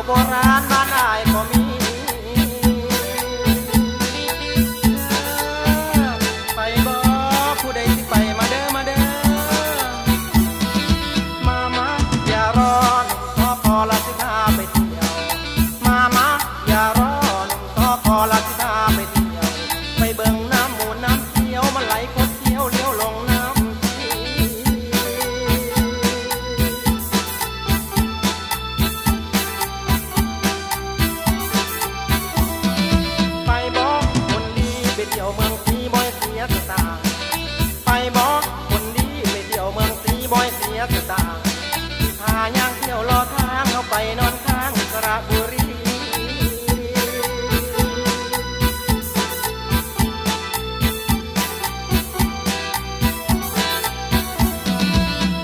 โบราณบ้านอายก็มีไปบ่ผู้ใดสิไปมาเด้อมาเด้อมาอย่ารอหนุ่มทอพอละสิพาไปเที่ยวมาอย่ารอหนุ่มทอพอละสิพาไปเที่ยวไปเบิ่งน้ำมูลน้ำเที่ยวมันไหลคดเที่ยวเลี้ยวลงน้ำเที่ยวเมืองสีบ่อยเสียสตางค์ไปบอกคนดีไปเที่ยวเมืองสีบ่อยเสียสตางค์ที่พาย่างเที่ยวรอทางเอาไปนอนค้างกระบุรี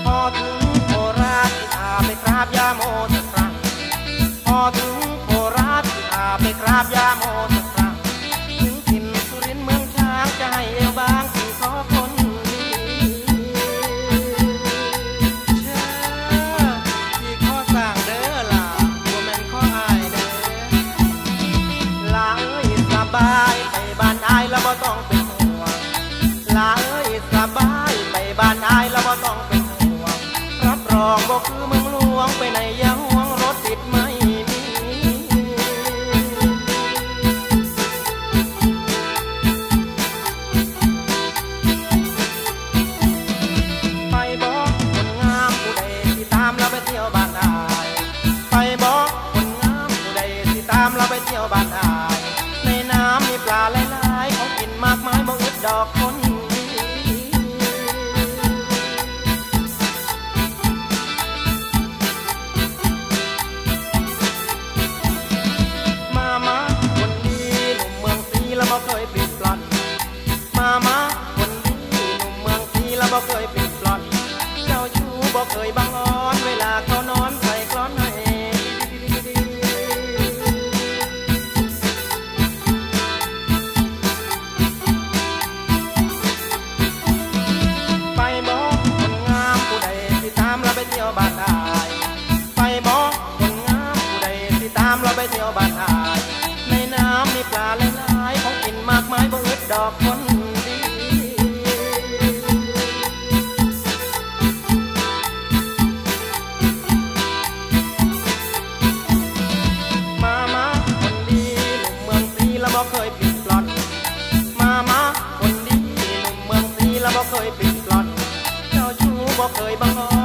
พอถึงโคราชที่พาไปกราบยาโมสักครั้งพอถึงโคราชที่พาไปกราบยาโมสักครั้งจะให้เอวบางที่ขอคนดีเชื่อที่ขอสร้างเด้อล่ะบ่แม่นขออายเด้อลาเอ้ยสบายไปบ้านอายแล้วบ่ต้องเป็นห่วงลาเอ้ยสบายไปบ้านอายแล้วบ่ต้องเป็นห่วงรับรองบ่คือเมืองหลวงไปไหนอย่าห่วงรถติดไม่มีไปเที่ยวบ้านอายไปบอกคนงามผู้ใดที่ตามเราไปเที่ยวบ้านอายในน้ำมีปลาหลายๆของกินมากมายบ่อึดดอกคนดีมาคนดีหนุ่มเมืองสีแล้วบ่เคยปิดปล้อนมาคนดีหนุ่มเมืองสีแล้วบ่เคยปิดปล้อนเจ้าชู้บ่เคยบังอ้อนเวลาเขานอนใส่กลอนให้ไปบอกคนงามผู้ใดที่ตามเราไปเที่ยวบ้านอายไปบอกคนงามผู้ใดที่ตามเราไปเที่ยวบ้านอายในน้ำมีปลาหลายๆของกินมากมายบ่อึดดอกคนดีบ่เคยปิดปล้อนมาคนดีหนุ่มเมืองสีแล้วบ่เคยปิดปล้อนเจ้าชู้บ่เคยบังอ้อ